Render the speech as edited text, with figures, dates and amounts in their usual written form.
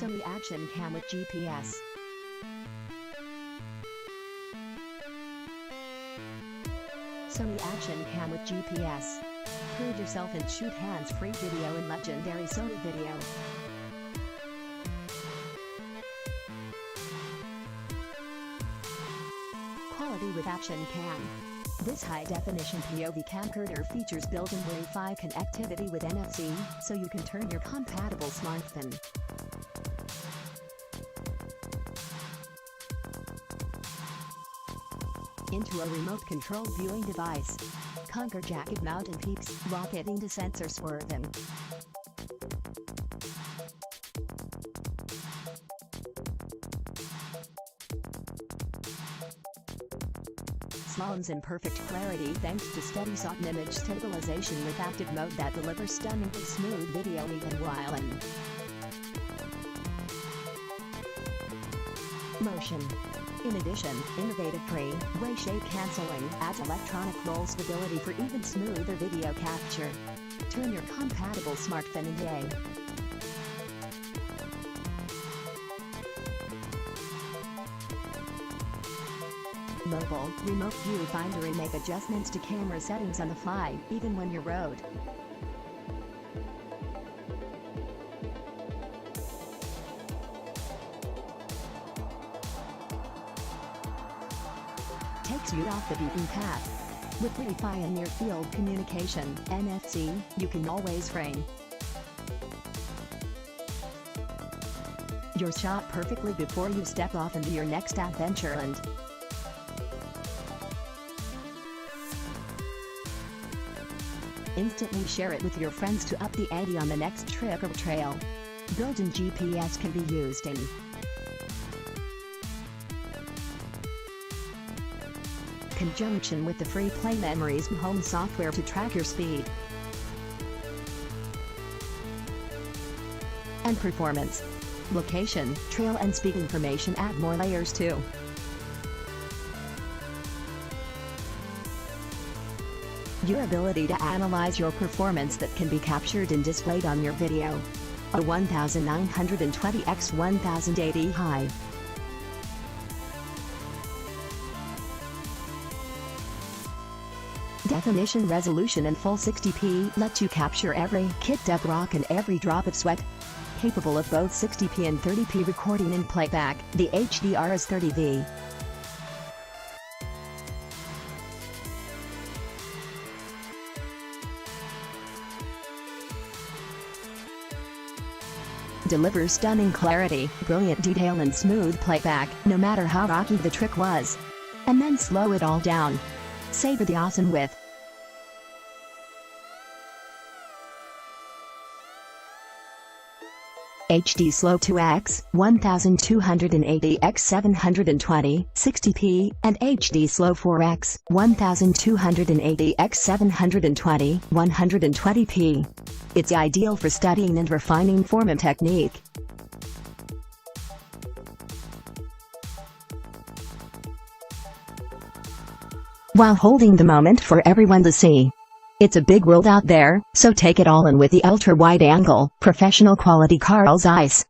Sony Action Cam with GPS. Sony Action Cam with GPS. Prove yourself and shoot hands-free video in legendary Sony video. Quality with Action Cam. This high-definition POV camcorder features built-in Wi-Fi connectivity with NFC, so you can turn your compatible smartphone into a remote-controlled viewing device. Conquer jagged mountain peaks, rocketing descents or swerving. Slaloms in perfect clarity thanks to SteadyShotTM image stabilization with active mode that delivers stunningly smooth video even while in motion. In addition, innovative three-way shape cancelling adds electronic roll stability for even smoother video capture. Turn your compatible smartphone into a mobile, remote viewfinder and make adjustments to camera settings on the fly, even when you're road. Takes you off the beaten path. With Wi-Fi and near-field communication, NFC, you can always frame your shot perfectly before you step off into your next adventure and instantly share it with your friends to up the ante on the next trip or trail. Built-in GPS can be used in conjunction with the free Play Memories home software to track your speed and performance. Location, trail and speed information add more layers too. Your ability to analyze your performance that can be captured and displayed on your video. A 1920x1080 high definition resolution and full 60p lets you capture every kicked up rock and every drop of sweat. Capable of both 60p and 30p recording and playback, the HDR is 30V. Delivers stunning clarity, brilliant detail and smooth playback, no matter how rocky the trick was. And then slow it all down. Savor the awesome with HD Slow 2x, 1280x720, 60p, and HD Slow 4x, 1280x720, 120p. It's ideal for studying and refining form and technique. While holding the moment for everyone to see. It's a big world out there, so take it all in with the ultra-wide-angle, professional quality Carl's Zeiss.